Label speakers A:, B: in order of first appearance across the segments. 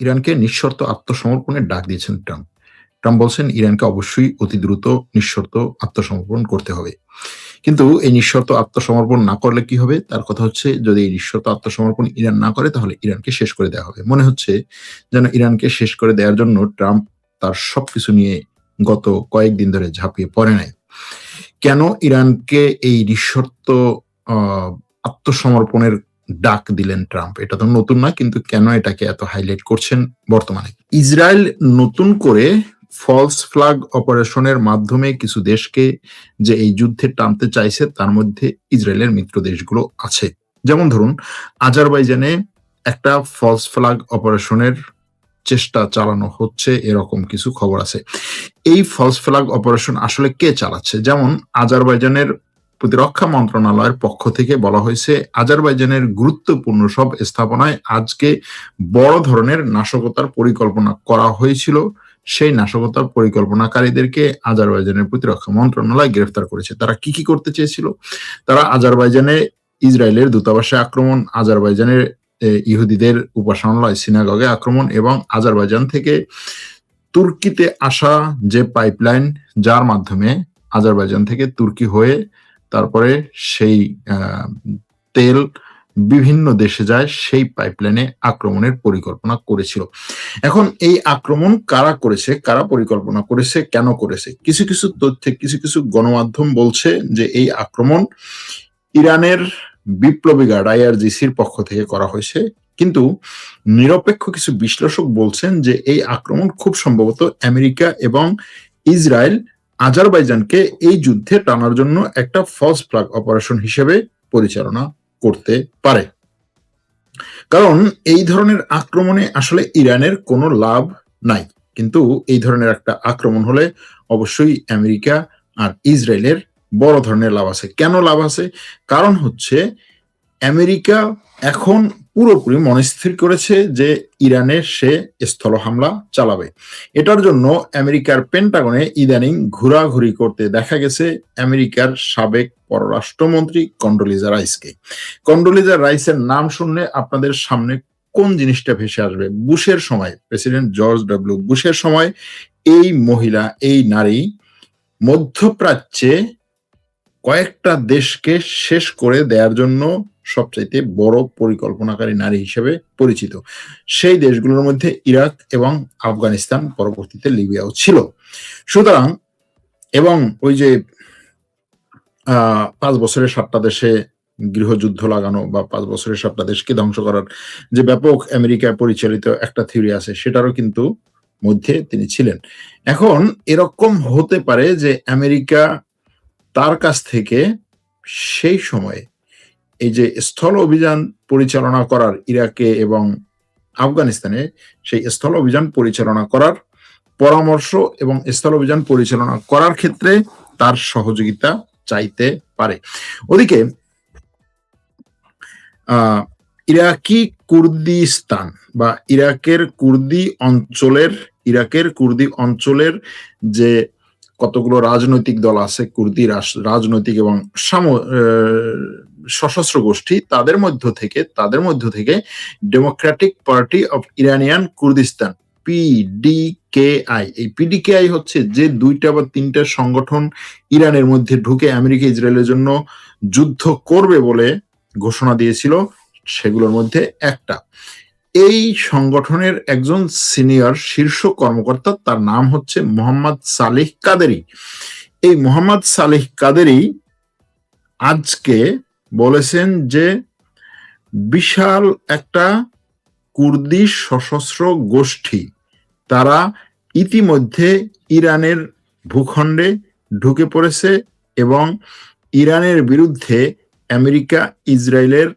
A: ইরানকে নিঃশর্ত আত্মসমর্পণের ডাক দিয়েছেন ট্রাম্প। ট্রাম্প বলছেন ইরানকে অবশ্যই অতি দ্রুত নিঃশর্ত আত্মসমর্পণ করতে হবে। কিন্তু এই নিঃশর্ত আত্মসমর্পণ না করলে কি হবে? তার কথা হচ্ছে যদি এই নিঃশর্ত আত্মসমর্পণ ইরান না করে তাহলে ইরানকে শেষ করে দেওয়া হবে। মনে হচ্ছে যেন ইরানকে শেষ করে দেওয়ার জন্য ট্রাম্প তার সবকিছু নিয়ে গত কয়েকদিন ধরে ঝাঁপিয়ে পড়ে নাই। কেন ইরানকে এই নিঃশর্ত আত্মসমর্পণের ডাক দিলেন ট্রাম্প? এটা তো নতুন না, কিন্তু কেন এটাকে এত হাইলাইট করছেন বর্তমানে? ইসরায়েল নতুন করে ফলস ফ্ল্যাগ অপারেশনের মাধ্যমে কিছু দেশকে যে এই যুদ্ধে টানতে চাইছে তার মধ্যে ইসরায়েলের মিত্র দেশগুলো আছে। যেমন ধরুন আজারবাইজানে একটা ফলস ফ্ল্যাগ অপারেশনের চেষ্টা চালানো হচ্ছে, এরকম কিছু খবর আছে। এই ফলস ফ্ল্যাগ অপারেশন আসলে কে চালাচ্ছে? যেমন আজারবাইজানের প্রতিরক্ষা মন্ত্রণালয়ের পক্ষ থেকে বলা হয়েছে আজারবাইজানের গুরুত্বপূর্ণ সব স্থাপনায় আজকে বড় ধরনের নাশকতার পরিকল্পনা করা হয়েছিল। সেই নাশকতার পরিকল্পনাকারীদেরকে আজারবাইজানের প্রতিরক্ষা মন্ত্রণালয় গ্রেফতার করেছে। তারা কি কি করতে চেয়েছিল? তারা আজারবাইজানে ইসরায়েলের দূতাবাসে আক্রমণ, আজারবাইজানের ইহুদিদের উপাসনালয় সিনাগগে আক্রমণ এবং আজারবাইজান থেকে তুর্কিতে আসা যে পাইপলাইন যার মাধ্যমে আজারবাইজান থেকে তুর্কি হয়ে তারপরে সেই তেল বিভিন্ন দেশে যায়, সেই পাইপলাইনে আক্রমণের পরিকল্পনা করেছিল। এখন এই আক্রমণ কারা করেছে, কারা পরিকল্পনা করেছে, কেন করেছে? কিছু কিছু তথ্যে কিছু কিছু গণমাধ্যম বলছে যে এই আক্রমণ ইরানের বিপ্লবী গার্ড আইআরজিসির পক্ষ থেকে করা হয়েছে, কিন্তু নিরপেক্ষ কিছু বিশ্লেষক বলছেন যে এই আক্রমণ খুব সম্ভবত আমেরিকা এবং ইসরায়েল আজারবাইজানকে এই যুদ্ধে টানার জন্য একটা ফলস ফ্ল্যাগ অপারেশন হিসেবে পরিচালনা করতে পারে। কারণ এই ধরনের আক্রমণে আসলে ইরানের কোনো লাভ নাই, কিন্তু এই ধরনের একটা আক্রমণ হলে অবশ্যই আমেরিকা আর ইসরায়েলের বড় ধরনের লাভ আছে। কেন লাভ আছে? কারণ হচ্ছে আমেরিকা এখন পুরোপুরি মনস্থির করেছে যে ইরানে সে স্থল হামলা চালাবে। এটার জন্য আমেরিকার পেন্টাগনে ইদানিং ঘোরাঘুরি করতে দেখা গেছে আমেরিকার সাবেক পররাষ্ট্রমন্ত্রী কন্ডোলিজা রাইসকে। কন্ডোলিজা রাইসের নাম শুনলে আপনাদের সামনে কোন জিনিসটা ভেসে আসবে? বুশের সময়, প্রেসিডেন্ট জর্জ ডব্লিউ বুশের সময় এই মহিলা, এই নারী মধ্যপ্রাচ্যে কয়েকটা দেশকে শেষ করে দেওয়ার জন্য সবচাইতে বড় পরিকল্পনাকারী নারী হিসেবে পরিচিত। সেই দেশগুলোর মধ্যে ইরাক এবং আফগানিস্তান, পরবর্তীতে লিবিয়াও ছিল। সুতরাং এবং ওই যে 5 বছরের 7টা দেশে গৃহযুদ্ধ লাগানো বা 5 বছরের 7টা দেশকে ধ্বংস করার যে ব্যাপক আমেরিকা পরিচালিত একটা থিওরি আছে, সেটারও কিন্তু মধ্যে তিনি ছিলেন। এখন এরকম হতে পারে যে আমেরিকা তার কাছ থেকে সেই সময়ে এই যে স্থল অভিযান পরিচালনা করার ইরাকে এবং আফগানিস্তানে, সেই স্থল অভিযান পরিচালনা করার পরামর্শ এবং স্থল অভিযান পরিচালনা করার ক্ষেত্রে তার সহযোগিতা চাইতে পারে। ওদিকে ইরাকি কুর্দিস্তান বা ইরাকের কুর্দি অঞ্চলের যে কতগুলো রাজনৈতিক দল আছে, কুর্দি রাজনৈতিক এবং সশস্ত্র গোষ্ঠী, তাদের মধ্য থেকে democratic party of Iranian Kurdistan, PDKI, এই পিডিকেআই হচ্ছে যে 2টা বা 3টা সংগঠন ইরানের মধ্যে ঢুকে আমেরিকা ইসরায়েলের জন্য যুদ্ধ করবে বলে ঘোষণা দিয়েছিল, সেগুলোর মধ্যে একটা। এই সংগঠনের একজন সিনিয়র শীর্ষ কর্মকর্তা, তার নাম হচ্ছে মোহাম্মদ সালেহ কাদেরি। এই মোহাম্মদ সালেহ কাদেরি আজকে বলেছেন যে বিশাল একটা কুর্দি সশস্ত্র গোষ্ঠী, তারা ইতিমধ্যে ইরানের ভূখণ্ডে ঢুকে পড়েছে এবং ইরানের বিরুদ্ধে আমেরিকা ইসরায়েলের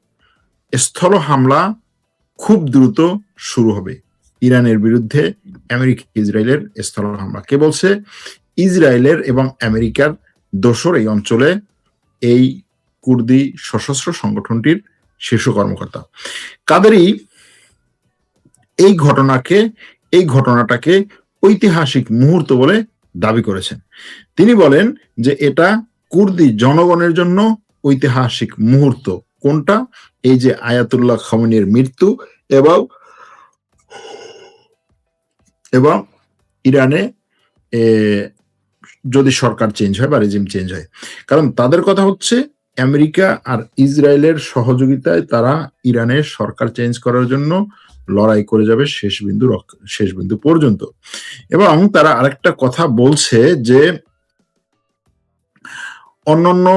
A: স্থল হামলা খুব দ্রুত শুরু হবে। ইরানের বিরুদ্ধে আমেরিকা ইসরায়েলের স্থল হামলা কে বলছে? ইসরায়েলের এবং আমেরিকার দোসর এই অঞ্চলে এই কুর্দি সশস্ত্র সংগঠনটির শীর্ষ কর্মকর্তা কাদেরি এই ঘটনাটাকে ঐতিহাসিক মুহূর্ত বলে দাবি করেছেন। তিনি বলেন যে এটা কুর্দি জনগণের জন্য ঐতিহাসিক মুহূর্ত। কোনটা? এই যে আয়াতুল্লাহ খামেনির মৃত্যু এবং এবং ইরানে যদি সরকার চেঞ্জ হয় বা রেজিম চেঞ্জ হয়। কারণ তাদের কথা হচ্ছে আমেরিকা আর ইসরায়েলের সহযোগিতায় তারা ইরানের সরকার চেঞ্জ করার জন্য লড়াই করে যাবে শেষ বিন্দু পর্যন্ত। এবং তারা আরেকটা কথা বলছে যে অন্যান্য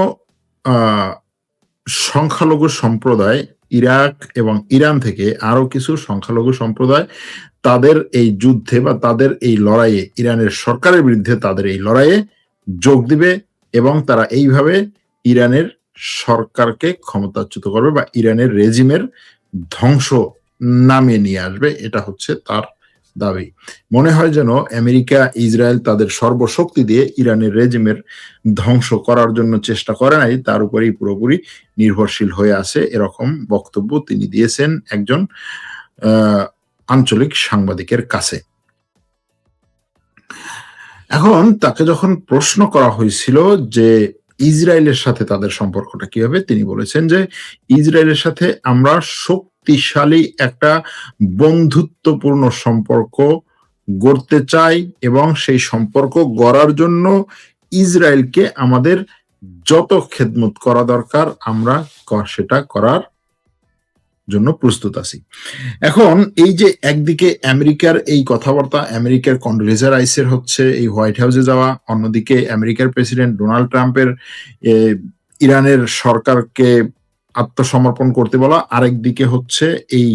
A: সংখ্যালঘু সম্প্রদায় ইরাক এবং ইরান থেকে আরো কিছু সংখ্যালঘু সম্প্রদায় তাদের এই যুদ্ধে বা তাদের এই লড়াইয়ে, ইরানের সরকারের বিরুদ্ধে তাদের এই লড়াইয়ে যোগ দিবে এবং তারা এইভাবে ইরানের সরকারকে ক্ষমতাচ্যুত করবে বা ইরানের রেজিমের ধ্বংস নামিয়ে নিয়ে আসবে। এটা হচ্ছে তার দাবি। মনে হয় যেন আমেরিকা ইসরায়েল তাদের সর্বশক্তি দিয়ে ইরানের রেজিমের ধ্বংস করার জন্য চেষ্টা করে নাই, তার উপরেই পুরোপুরি নির্ভরশীল হয়ে আছে, এরকম বক্তব্য তিনি দিয়েছেন একজন আঞ্চলিক সাংবাদিকের কাছে। এখন তাকে যখন প্রশ্ন করা হয়েছিল যে ইসরায়েলের সাথে তাদের সম্পর্কটা কি হবে, তিনি বলেছেন যে ইসরায়েলের সাথে আমরা শক্তিশালী একটা বন্ধুত্বপূর্ণ সম্পর্ক গড়তে চাই এবং সেই সম্পর্ক গড়ার জন্য ইসরায়েলকে আমাদের যত খেদমত করা দরকার আমরা সেটা করার জন্য প্রস্তুত আছি। এখন এই যে একদিকে আমেরিকার এই কথাবার্তা, আমেরিকার কন্ডোলিজা রাইসের হচ্ছে এই হোয়াইট হাউসে যাওয়া, অন্যদিকে আমেরিকার প্রেসিডেন্ট ডোনাল্ড ট্রাম্পের ইরানের সরকারকে আত্মসমর্পণ করতে বলা, আরেকদিকে হচ্ছে এই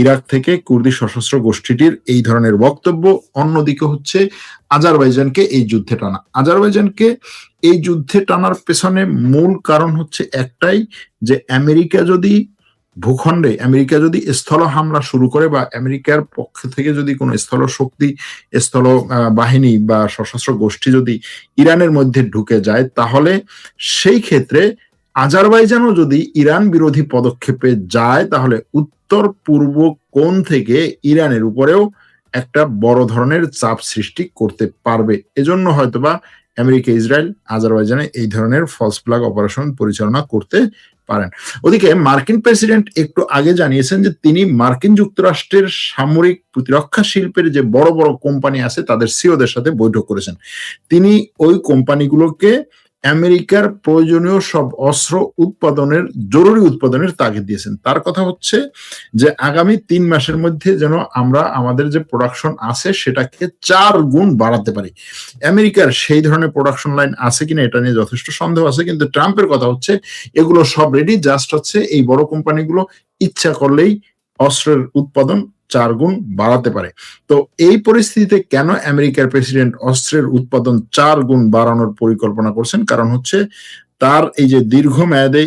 A: ইরাক থেকে কুর্দি সশস্ত্র গোষ্ঠীটির এই ধরনের বক্তব্য, অন্যদিকে হচ্ছে আজারবাইজানকে এই যুদ্ধে টানা। আজারবাইজানকে এই যুদ্ধে টানার পেছনে মূল কারণ হচ্ছে একটাই, যে আমেরিকা যদি ভূখণ্ডে স্থল হামলা শুরু করে বা আমেরিকার পক্ষ থেকে যদি কোনো স্থল শক্তি, স্থল বাহিনী বা সশস্ত্র গোষ্ঠী যদি ইরানের মধ্যে ঢুকে যায়, তাহলে সেই ক্ষেত্রে আজারবাইজানও যদি ইরান বিরোধী পদক্ষেপে যায়, তাহলে উত্তর পূর্ব কোণ থেকে ইরানের উপরেও একটা বড় ধরনের চাপ সৃষ্টি করতে পারবে। এজন্য হয়তোবা আমেরিকা ইসরায়েল আজারবাইজানে এই ধরনের ফলস ফ্ল্যাগ অপারেশন পরিচালনা করতে পারেন। ওদিকে মার্কিন প্রেসিডেন্ট একটু আগে জানিয়েছেন যে তিনি মার্কিন যুক্তরাষ্ট্রের সামরিক প্রতিরক্ষা শিল্পের যে বড় বড় কোম্পানি আছে তাদের সিওদের সাথে বৈঠক করেছেন। তিনি ওই কোম্পানিগুলোকে আমেরিকার প্রয়োজনীয় সব অস্ত্র জরুরি উৎপাদনের তাগিদ দিয়েছেন। তার কথা হচ্ছে যে আগামী 3 মাসের মধ্যে যেন আমরা আমাদের যে প্রোডাকশন আছে সেটাকে 4 গুণ বাড়াতে পারি। আমেরিকার সেই ধরনের প্রোডাকশন লাইন আছে কিনা এটা নিয়ে যথেষ্ট সন্দেহ আছে, কিন্তু ট্রাম্পের কথা হচ্ছে এগুলো সব রেডি, জাস্ট হচ্ছে এই বড় কোম্পানিগুলো ইচ্ছা করলেই অস্ত্রের উৎপাদন 4 গুণ বাড়াতে পারে। তো এই পরিস্থিতিতে কেন আমেরিকার প্রেসিডেন্ট অস্ত্রের উৎপাদন 4 গুণ বাড়ানোর পরিকল্পনা করছেন? কারণ হচ্ছে তার এই যে দীর্ঘমেয়াদে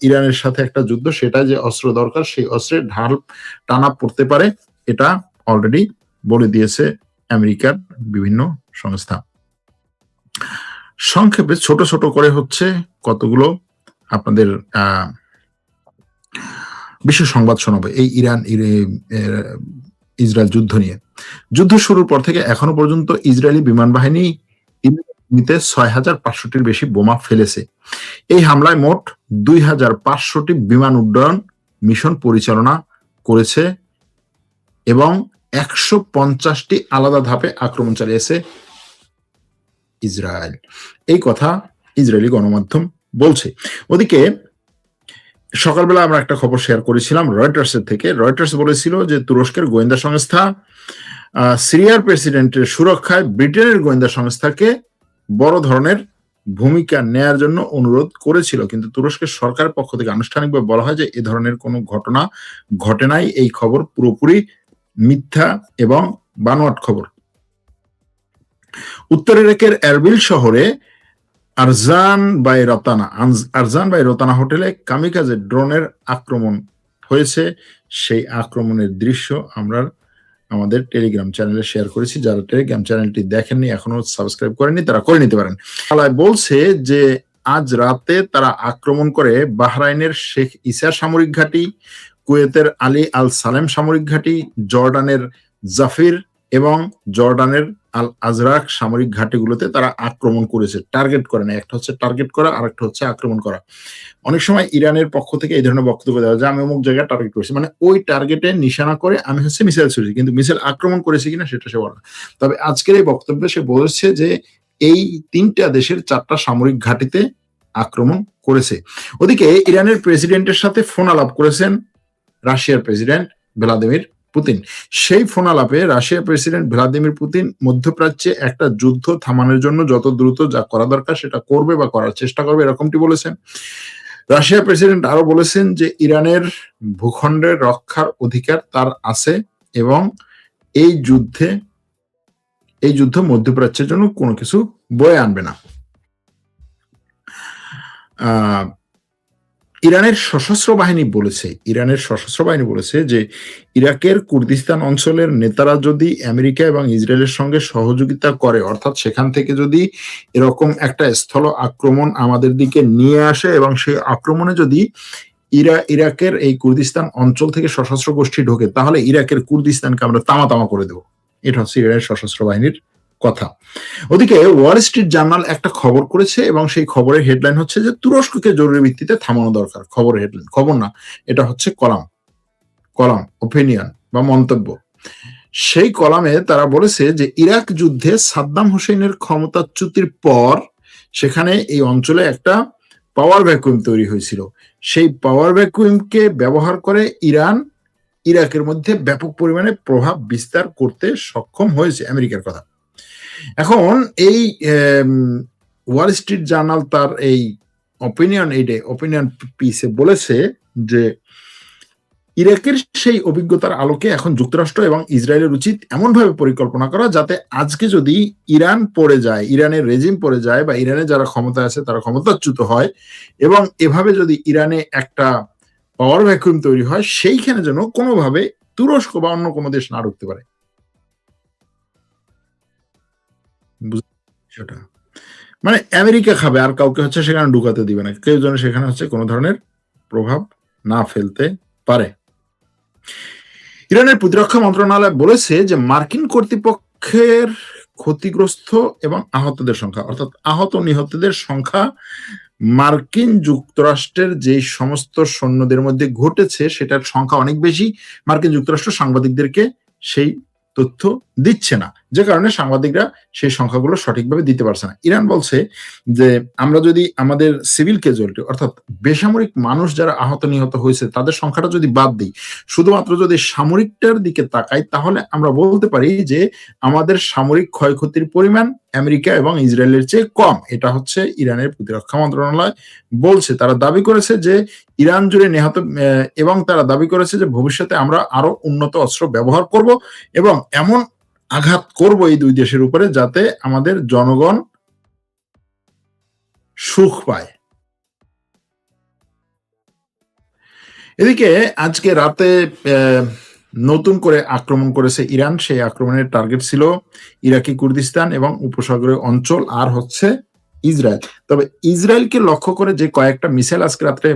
A: ইরানের সাথে একটা যুদ্ধ, সেটা যে অস্ত্র দরকার, সেই অস্ত্রের ঢাল টানা পড়তে পারে, এটা অলরেডি বলে দিয়েছে আমেরিকার বিভিন্ন সংস্থা। সংক্ষেপে ছোট ছোট করে হচ্ছে কতগুলো আপনাদের বিশ্ব সংবাদ শোনাবে এই ইসরায়েল যুদ্ধ নিয়ে। যুদ্ধ শুরুর পর থেকে এখনো পর্যন্ত ইসরায়েলি বিমান বাহিনী 6,500টির বেশি বোমা ফেলেছে। এই হামলায় মোট 2,500টি বিমান উড্ডয়ন মিশন পরিচালনা করেছে এবং 150টি আলাদা ধাপে আক্রমণ চালিয়েছে ইসরায়েল। এই কথা ইসরায়েলি গণমাধ্যম বলছে। ওদিকে সকালবেলা আমরা একটা খবর শেয়ার করেছিলাম রয়টার্সের থেকে। রয়টার্স বলেছিল যে তুরস্কের গোয়েন্দা সংস্থা সিরিয়ার প্রেসিডেন্টের সুরক্ষায় ব্রিটেনের গোয়েন্দা সংস্থাকে বড় ধরনের ভূমিকা নেয়ার জন্য অনুরোধ করেছিল, কিন্তু তুরস্কের সরকারের পক্ষ থেকে আনুষ্ঠানিকভাবে বলা হয় যে এ ধরনের কোনো ঘটনা ঘটে নাই। এই খবর পুরোপুরি মিথ্যা এবং বানোয়াট খবর। উত্তর ইরাকের এরবিল শহরে আরজান বাই রতানা হোটেলে কামিকাজে ড্রোনের আক্রমণ হয়েছে। সেই আক্রমণের দৃশ্য আমরা আমাদের টেলিগ্রাম চ্যানেলে শেয়ার করেছি। যারা টেলিগ্রাম চ্যানেলটি দেখেননি, এখনো সাবস্ক্রাইব করেননি, তারা করে নিতে পারেন। বলছে যে আজ রাতে তারা আক্রমণ করে বাহরাইনের শেখ ইসার সামরিক ঘাঁটি, কুয়েতের আলী আল সালেম সামরিক ঘাঁটি, জর্ডানের জাফির এবং জর্ডানের আল আজরাক সামরিক ঘাঁটিগুলোতে তারা আক্রমণ করেছে, টার্গেট করে না। একটা হচ্ছে টার্গেট করা, আর একটা হচ্ছে আক্রমণ করা। অনেক সময় ইরানের পক্ষ থেকে এই ধরনের বক্তব্য দেওয়া যে আমি অমুক জায়গায় টার্গেট করেছি, মানে ওই টার্গেটে নিশানা করে আমি হচ্ছে মিসাইল ছুড়েছি, কিন্তু মিসাইল আক্রমণ করেছি কিনা সেটা সে বলে না। তবে আজকের এই বক্তব্যে সে বলেছে যে এই 3টা দেশের 4টা সামরিক ঘাঁটিতে আক্রমণ করেছে। ওদিকে ইরানের প্রেসিডেন্টের সাথে ফোন আলাপ করেছেন রাশিয়ার প্রেসিডেন্ট ভ্লাদিমির পুতিন। সেই ফোন আলাপে রাশিয়ার প্রেসিডেন্ট ভ্লাদিমির পুতিন মধ্যপ্রাচ্যে একটা যুদ্ধ থামানোর জন্য যত দ্রুত যা করা দরকার সেটা করবে বা করার চেষ্টা করবে, এরকমটি বলেছেন। রাশিয়ার প্রেসিডেন্ট আরো বলেছেন যে ইরানের ভূখণ্ডের রক্ষার অধিকার তার আছে এবং এই যুদ্ধ মধ্যপ্রাচ্যের জন্য কোনো কিছু বয়ে আনবে না। ইরানের সশস্ত্র বাহিনী বলেছে যে ইরাকের কুর্দিস্তান অঞ্চলের নেতারা যদি আমেরিকা এবং ইসরায়েলের সঙ্গে সহযোগিতা করে, অর্থাৎ সেখান থেকে যদি এরকম একটা স্থল আক্রমণ আমাদের দিকে নিয়ে আসে এবং সেই আক্রমণে যদি ইরাকের এই কুর্দিস্তান অঞ্চল থেকে সশস্ত্র গোষ্ঠী ঢোকে, তাহলে ইরাকের কুর্দিস্তানকে আমরা তামা করে দেবো। এটা হচ্ছে ইরানের সশস্ত্র বাহিনীর কথা। ওদিকে ওয়াল স্ট্রিট জার্নাল একটা খবর করেছে এবং সেই খবরের হেডলাইন হচ্ছে যে তুরস্ককে জরুরি ভিত্তিতে থামানো দরকার। খবরের হেডলাইন, খবর না, এটা হচ্ছে কলাম ওপিনিয়ন বা মন্তব্য। সেই কলামে তারা বলেছে যে ইরাক যুদ্ধে সাদ্দাম হোসেনের ক্ষমতাচ্যুতির পর সেখানে এই অঞ্চলে একটা পাওয়ার ভ্যাকুয়াম তৈরি হয়েছিল। সেই পাওয়ার ভ্যাকুয়ামকে ব্যবহার করে ইরাকের মধ্যে ব্যাপক পরিমাণে প্রভাব বিস্তার করতে সক্ষম হয়েছে, আমেরিকার কথা। এখন এই ওয়াল স্ট্রিট জার্নাল তার এই অপিনিয়ন পিসে বলেছে যে ইরাকের সেই অভিজ্ঞতার আলোকে এখন যুক্তরাষ্ট্র এবং ইসরায়েলের উচিত এমনভাবে পরিকল্পনা করা যাতে আজকে যদি ইরানের রেজিম পড়ে যায় বা ইরানে যারা ক্ষমতায় আছে তারা ক্ষমতাচ্যুত হয় এবং এভাবে যদি ইরানে একটা পাওয়ার ভ্যাকুয়াম তৈরি হয়, সেইখানে যেন কোনোভাবে তুরস্ক বা অন্য কোনো দেশ না ঢুকতে পারে। সেটা মানে আমেরিকা খাবে, আর কাউকে হচ্ছে সেখানে ঢুকাতে দিবে না, কেউ যেন সেখানে হচ্ছে কোনো ধরনের প্রভাব না ফেলতে পারে। ইরানের প্রতিরক্ষা মন্ত্রণালয় বলেছে যে মার্কিন কর্তৃপক্ষের ক্ষতিগ্রস্ত এবং আহতদের সংখ্যা, অর্থাৎ আহত নিহতদের সংখ্যা মার্কিন যুক্তরাষ্ট্রের যে সমস্ত সৈন্যদের মধ্যে ঘটেছে সেটার সংখ্যা অনেক বেশি। মার্কিন যুক্তরাষ্ট্র সাংবাদিকদেরকে সেই তথ্য দিচ্ছে না, যে কারণে সাংবাদিকরা সেই সংখ্যাগুলো সঠিকভাবে দিতে পারছে না। ইরান বলছে যে আমরা যদি আমাদের সিভিল ক্যাজুয়ালিটি, অর্থাৎ বেসামরিক মানুষ যারা আহত নিহত হয়েছে তাদের সংখ্যাটা যদি বাদ দিই, শুধুমাত্র যদি সামরিকটার দিকে তাকাই, তাহলে আমরা বলতে পারি যে আমাদের সামরিক ক্ষয়ক্ষতির পরিমাণ আমেরিকা এবং ইসরায়েলের চেয়ে কম। এটা হচ্ছে ইরানের প্রতিরক্ষা মন্ত্রণালয় বলছে। তারা দাবি করেছে যে ইরান জুড়ে নিহত এবং তারা দাবি করেছে যে ভবিষ্যতে আমরা আরো উন্নত অস্ত্র ব্যবহার করব এবং এমন আঘাত করব এই দুই দেশের উপরে যাতে আমাদের জনগণ সুখ পায়। এদিকে আজকে রাতে নতুন করে আক্রমণ করেছে ইরান। সেই আক্রমণের টার্গেট ছিল ইরাকি কুর্দিস্তান এবং উপসাগরীয় অঞ্চল আর হচ্ছে ইসরায়েল। তবে ইসরায়েলকে লক্ষ্য করে যে কয়েকটা মিসাইল আজকে রাত্রে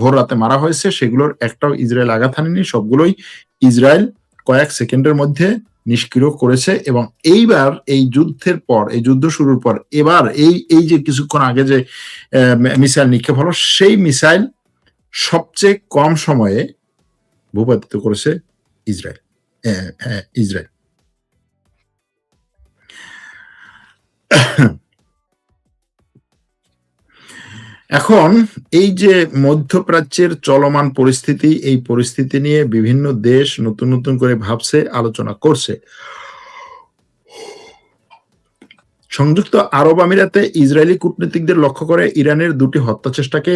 A: ভোর রাতে মারা হয়েছে, সেগুলোর একটাও ইসরায়েল আঘাত হানেনি, সবগুলোই ইসরায়েল কয়েক সেকেন্ডের মধ্যে নিষ্ক্রিয় করেছে। এবং এইবার এই যুদ্ধের পর, এই যুদ্ধ শুরুর পর এবার এই যে কিছুক্ষণ আগে যে মিসাইল নিক্ষেপ হলো, সেই মিসাইল সবচেয়ে কম সময়ে ভূপাতিত করেছে ইসরায়েল। এখন এই যে মধ্যপ্রাচ্যের চলমান পরিস্থিতি, এই পরিস্থিতি নিয়ে বিভিন্ন দেশ নতুন নতুন করে ভাবছে, আলোচনা করছে। সংযুক্ত আরব আমিরাতে ইসরায়েলি কূটনীতিকদের লক্ষ্য করে ইরানের 2টি হত্যা চেষ্টাকে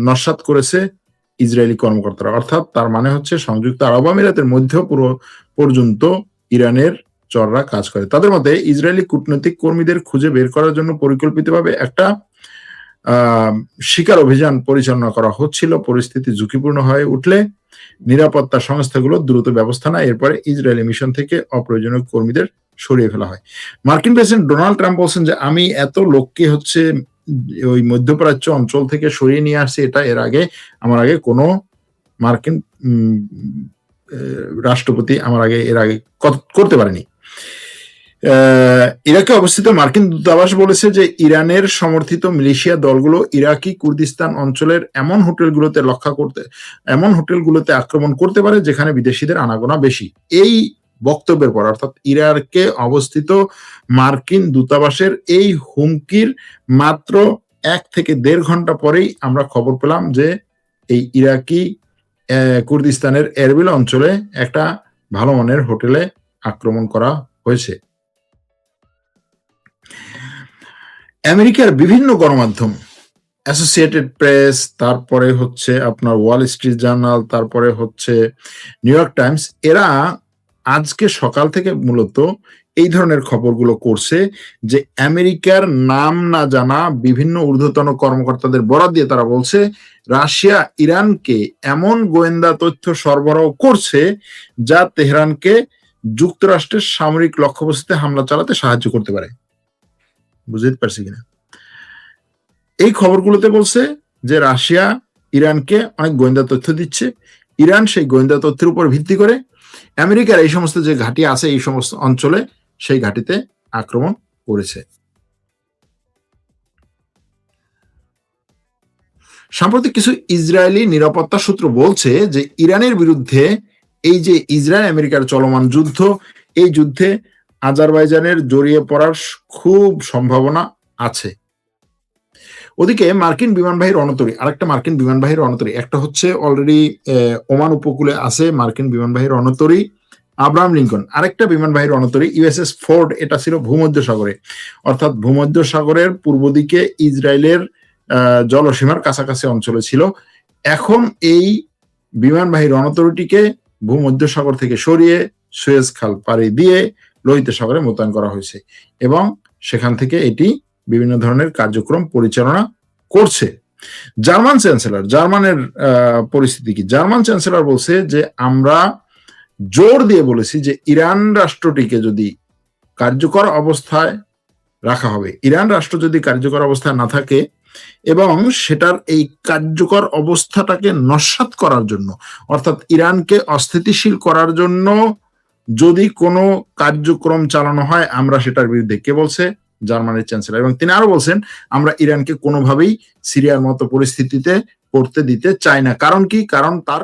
A: নস্যাৎ করেছে ইসরায়েলি কর্মকর্তারা। অর্থাৎ তার মানে হচ্ছে সংযুক্ত আরব আমিরাতের মধ্যেও পুরো পর্যন্ত ইরানের চররা কাজ করে। তাদের মতে ইসরায়েলি কূটনৈতিক কর্মীদের খুঁজে বের করার জন্য পরিকল্পিতভাবে একটা শিকার অভিযান পরিচালনা করা হচ্ছিল। পরিস্থিতি ঝুঁকিপূর্ণ হয়ে উঠলে নিরাপত্তা সংস্থাগুলো দ্রুত ব্যবস্থা নেয়। এরপরে ইসরায়েলি মিশন থেকে অপ্রয়োজনীয় কর্মীদের সরিয়ে ফেলা হয়। মার্কিন প্রেসিডেন্ট ডোনাল্ড ট্রাম্প বলছেন যে আমি এত লোককে হচ্ছে ওই মধ্যপ্রাচ্য অঞ্চল থেকে সরিয়ে নিয়ে আসছি, এটা আমার আগে কোনো মার্কিন রাষ্ট্রপতি এর আগে করতে পারেনি। ইরাকে অবস্থিত মার্কিন দূতাবাস বলেছে যে ইরানের সমর্থিত মিলিশিয়া দলগুলো ইরাকি কুর্দিস্তান অঞ্চলের এমন হোটেলগুলোতে আক্রমণ করতে পারে যেখানে বিদেশিদের আনাগোনা বেশি। এই বক্তব্যের পর, অর্থাৎ ইরাকে অবস্থিত মার্কিন দূতাবাসের এই হুমকির মাত্র 1 থেকে 1.5 ঘন্টা পরেই আমরা খবর পেলাম যে এই ইরাকি কুর্দিস্তানের এরবিল অঞ্চলে একটা ভালো মানের হোটেলে আক্রমণ করা হয়েছে। আমেরিকার বিভিন্ন গণমাধ্যম, অ্যাসোসিয়েটেড প্রেস, তারপরে হচ্ছে আপনার ওয়াল স্ট্রিট জার্নাল, তারপরে হচ্ছে নিউ ইয়র্ক টাইমস, এরা আজকে সকাল থেকে মূলত এই ধরনের খবরগুলো করছে যে আমেরিকার নাম না জানা বিভিন্ন ঊর্ধ্বতন কর্মকর্তাদের বরাত দিয়ে তারা বলছে রাশিয়া ইরানকে এমন গোয়েন্দা তথ্য সরবরাহ করছে যা তেহরানকে যুক্তরাষ্ট্রের সামরিক লক্ষ্যবস্তুতে হামলা চালাতে সাহায্য করতে পারে। বুঝতে পারছি কিনা? এই খবরগুলোতে বলছে যে রাশিয়া ইরানকে অনেক গোয়েন্দা তথ্য দিচ্ছে, ইরান সেই গোয়েন্দা তথ্যের উপর ভিত্তি করে আমেরিকার এই সমস্ত যে ঘাঁটি আছে এই সমস্ত অঞ্চলে সেই ঘাঁটিতে আক্রমণ করেছে। সাম্প্রতিক কিছু ইসরায়েলি নিরাপত্তা সূত্র বলছে যে ইরানের বিরুদ্ধে এই যে ইসরায়েল আমেরিকার চলমান যুদ্ধ, এই যুদ্ধে আজারবাইজানের জড়িয়ে পড়ার খুব সম্ভাবনা আছে। ওদিকে মার্কিন বিমানবাহী রণতরী, আরেকটা মার্কিন বিমানবাহী রণতরী, একটা হচ্ছে অলরেডি ওমান উপকূলে আছে মার্কিন বিমানবাহী রণতরী আব্রাহাম লিঙ্কন, আরেকটা বিমানবাহী রণতরী ইউএসএস ফোর্ড, এটা ছিল ভূমধ্য সাগরে, অর্থাৎ ভূমধ্য সাগরের পূর্ব দিকে ইসরায়েলের জলসীমার কাছাকাছি অঞ্চলে ছিল। এখন এই বিমানবাহী রণতরীটিকে ভূমধ্য সাগর থেকে সরিয়ে সুয়েজ খাল পাড়ি দিয়ে লোহিত সাগরে মোতায়েন করা হয়েছে এবং সেখান থেকে এটি বিভিন্ন ধরনের কার্যক্রম পরিচালনা করছে। জার্মানের পরিস্থিতি কি? জার্মান চ্যান্সেলর বলছে যে আমরা জোর দিয়ে বলেছি যে ইরান রাষ্ট্রটিকে যদি কার্যকর অবস্থায় রাখা হবে, ইরান রাষ্ট্র যদি কার্যকর অবস্থায় না থাকে এবং সেটার এই কার্যকর অবস্থাটাকে নস্যাৎ করার জন্য, অর্থাৎ ইরানকে অস্থিতিশীল করার জন্য যদি কোনো কার্যক্রম চালানো হয় আমরা সেটার বিরুদ্ধে। কে বলছে? জার্মানির চ্যান্সেলর। এবং তিনি আরো বলছেন আমরা ইরানকে কোনোভাবেই সিরিয়ার মতো পরিস্থিতিতে পড়তে দিতে চাই না। কারণ কি? কারণ তার